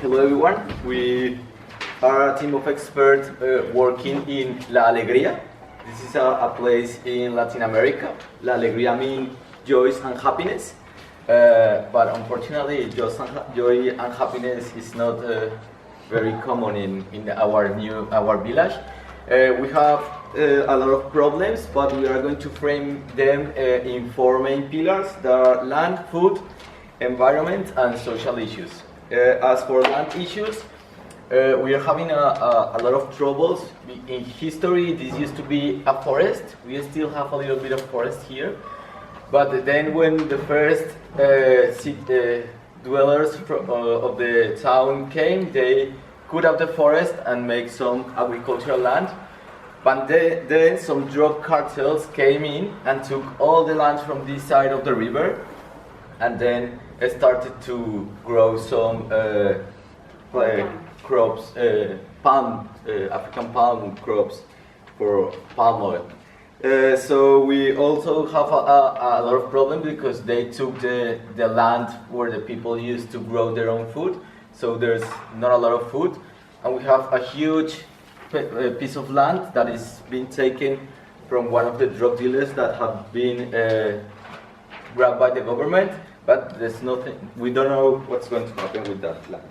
Hello everyone, we are a team of experts working in La Alegria. This is a place in Latin America. La Alegria means joy and happiness, but unfortunately joy and happiness is not very common in our village. We have a lot of problems, but we are going to frame them in four main pillars that are land, food, environment and social issues. As for land issues, we are having a lot of troubles. In history, this used to be a forest. We still have a little bit of forest here. But then when the first dwellers of the town came, they cut out the forest and make some agricultural land. But then some drug cartels came in and took all the land from this side of the river, and then started to grow some crops, African palm crops for palm oil. So we also have a lot of problems because they took the land where the people used to grow their own food, so there's not a lot of food, and we have a huge piece of land that is being taken from one of the drug dealers that have been grabbed by the government, but there's nothing, we don't know what's going to happen with that land.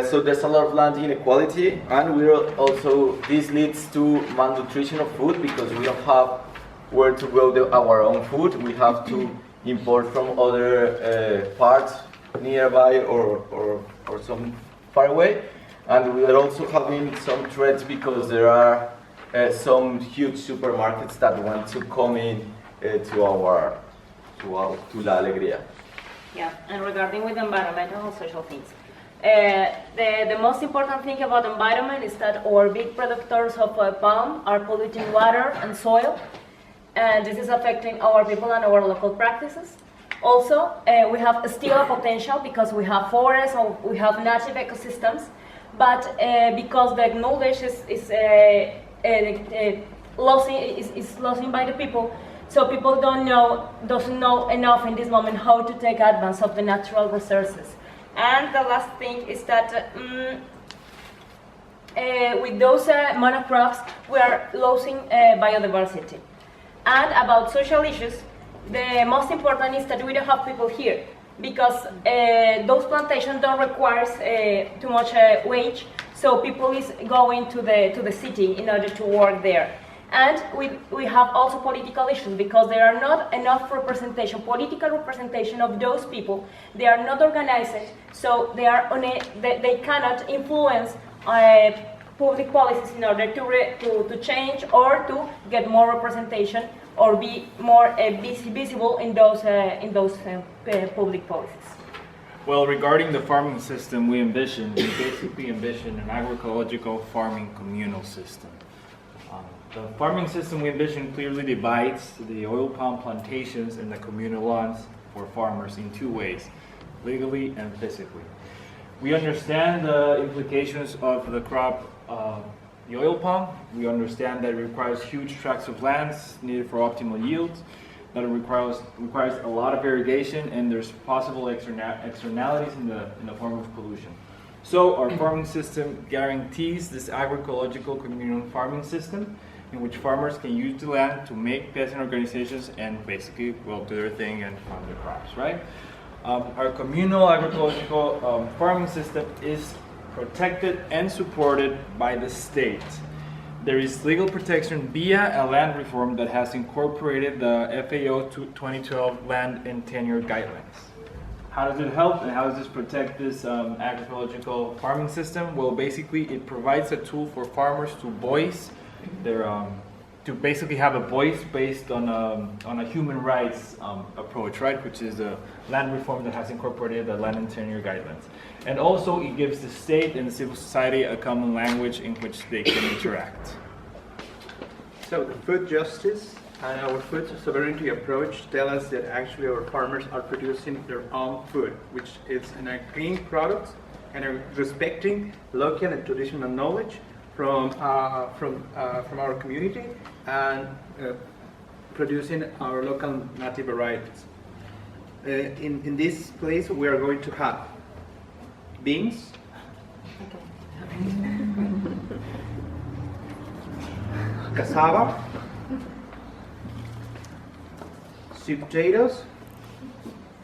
So there's a lot of land inequality, and this leads to malnutrition of food because we don't have where to grow our own food. We have to import from other parts nearby or some far away. And we are also having some threats because there are some huge supermarkets that want to come in to La Alegria. Yeah, and regarding with environmental and social things. The most important thing about environment is that our big producers of palm are polluting water and soil, and this is affecting our people and our local practices. Also, we have still a potential because we have forests or we have native ecosystems, but because the knowledge is lost by the people, so people doesn't know enough in this moment how to take advantage of the natural resources. And the last thing is that with those monocrops, we are losing biodiversity. And about social issues, the most important is that we don't have people here, because those plantations don't require too much wage, so people is going to the city in order to work there. And we have also political issues because there are not enough political representation of those people. They are not organized, so they cannot influence public policies in order to change or to get more representation or be more visible in those public policies. Well, regarding the farming system we basically envision an agroecological farming communal system. The farming system we envision clearly divides the oil palm plantations and the communal lands for farmers in two ways, legally and physically. We understand the implications of the crop, the oil palm. We understand that it requires huge tracts of lands needed for optimal yields, that it requires a lot of irrigation, and there's possible externalities in the form of pollution. So our farming system guarantees this agroecological communal farming system in which farmers can use the land to make peasant organizations and basically, well, do their thing and farm their crops, right? Our communal agroecological farming system is protected and supported by the state. There is legal protection via a land reform that has incorporated the FAO 2012 land and tenure guidelines. How does it help and how does this protect this agroecological farming system? Well, basically it provides a tool for farmers to voice their, to basically have a voice based on a human rights approach, right? Which is the land reform that has incorporated the land and tenure guidelines. And also it gives the state and the civil society a common language in which they can interact. So the food justice and our food sovereignty approach tell us that actually our farmers are producing their own food, which is a green product and are respecting local and traditional knowledge from our community and producing our local native varieties. In this place we are going to have beans, cassava, sweet potatoes,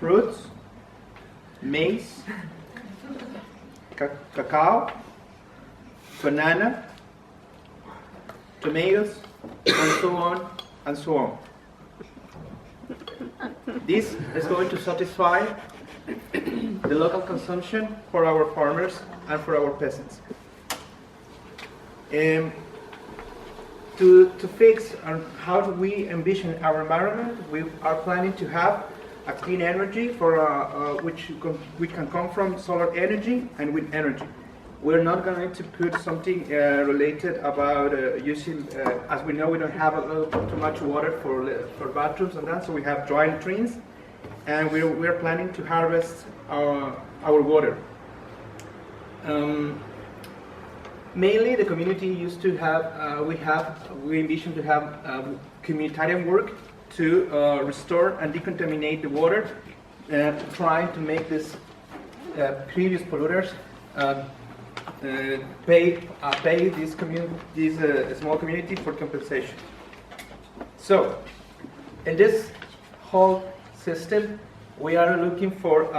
fruits, maize, cacao, banana, tomatoes, and so on and so on. This is going to satisfy the local consumption for our farmers and for our peasants. To fix how do we envision our environment, we are planning to have a clean energy for which can come from solar energy and wind energy. We're not going to put something related about using, as we know, we don't have too much water for bathrooms and that, so we have dry latrines, and we're planning to harvest our water. Mainly, the community used to have, we envision to have communitarian work to restore and decontaminate the water, trying to make this previous polluters pay this small community for compensation. So, in this whole system, we are looking for,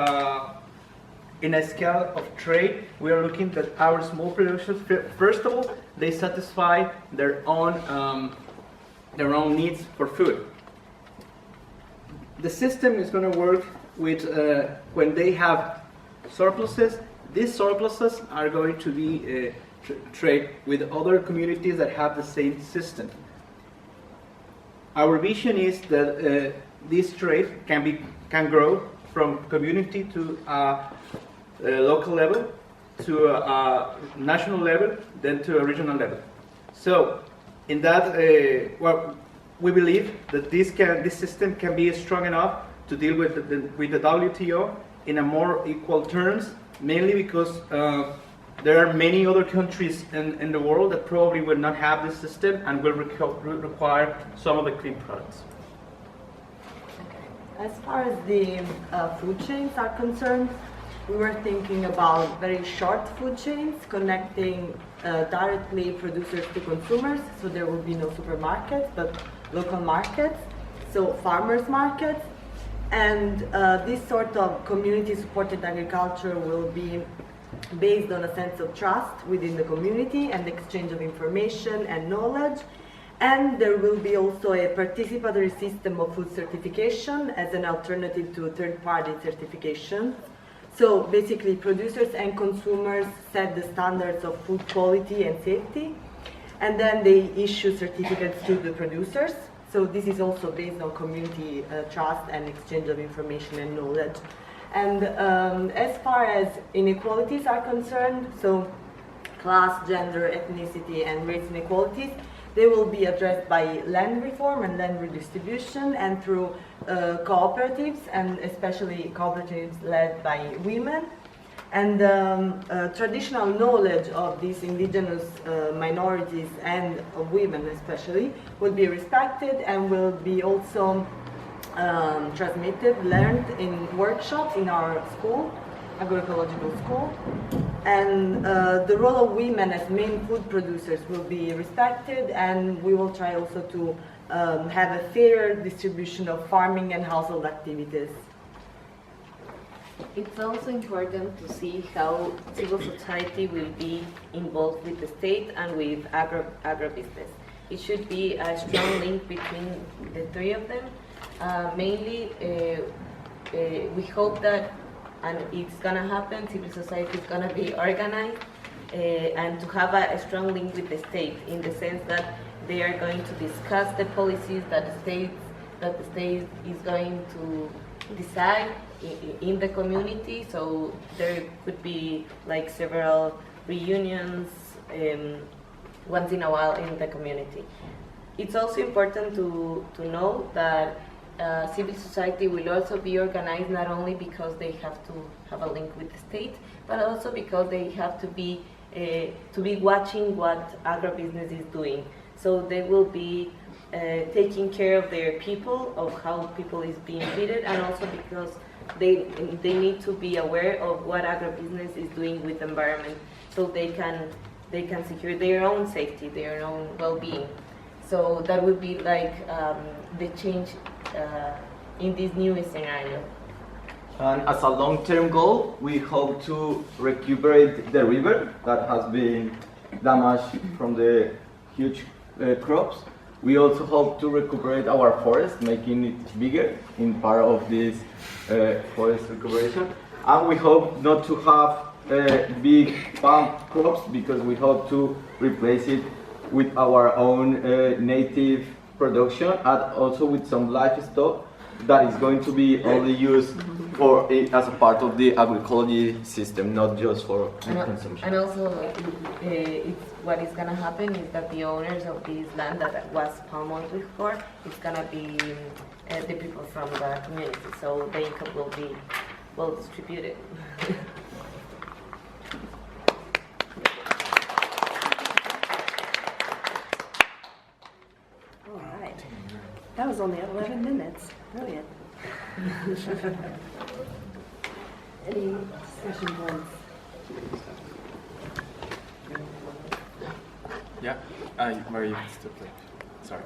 in a scale of trade, we are looking that our small producers, first of all, they satisfy their own needs for food. The system is going to work with when they have surpluses. These surpluses are going to be trade with other communities that have the same system. Our vision is that this trade can grow from community to local level, to a national level, then to a regional level. So, in that, we believe that this system can be strong enough to deal with the WTO in a more equal terms, mainly because there are many other countries in the world that probably will not have this system and will require some of the clean products. As far as the food chains are concerned, we were thinking about very short food chains connecting directly producers to consumers, so there will be no supermarkets, but local markets, so farmers markets. And this sort of community-supported agriculture will be based on a sense of trust within the community and exchange of information and knowledge. And there will be also a participatory system of food certification as an alternative to third-party certification. So basically, producers and consumers set the standards of food quality and safety, and then they issue certificates to the producers. So this is also based on community trust and exchange of information and knowledge. And as far as inequalities are concerned, so class, gender, ethnicity, and race inequalities, they will be addressed by land reform and land redistribution and through cooperatives, and especially cooperatives led by women. And traditional knowledge of these indigenous minorities and of women especially will be respected and will be also transmitted, learned in workshops in our school, agroecological school. And the role of women as main food producers will be respected, and we will try also to have a fairer distribution of farming and household activities. It's also important to see how civil society will be involved with the state and with agribusiness. It should be a strong link between the three of them. Mainly, we hope that, and it's gonna happen, civil society is gonna be organized and to have a strong link with the state, in the sense that they are going to discuss the policies that the state is going to decide in the community. So there could be like several reunions once in a while in the community. It's also important to know that civil society will also be organized not only because they have to have a link with the state, but also because they have to be watching what agribusiness is doing. So they will be taking care of their people, of how people is being treated, and also because they need to be aware of what agribusiness is doing with the environment, so they can secure their own safety, their own well-being. So that would be like the change in this new scenario. And as a long-term goal, we hope to recuperate the river that has been damaged from the huge crops. We also hope to recuperate our forest, making it bigger in part of this forest recuperation. And we hope not to have big palm crops, because we hope to replace it with our own native production, and also with some livestock that is going to be only used for as a part of the agroecology system, not just for consumption. And also, what is gonna happen is that the owners of this land that was palm oil before, it's gonna be the people from the community, so the income will be well distributed. All right. That was only 11 minutes. Brilliant. Any discussion points? Yeah, Maria, sorry.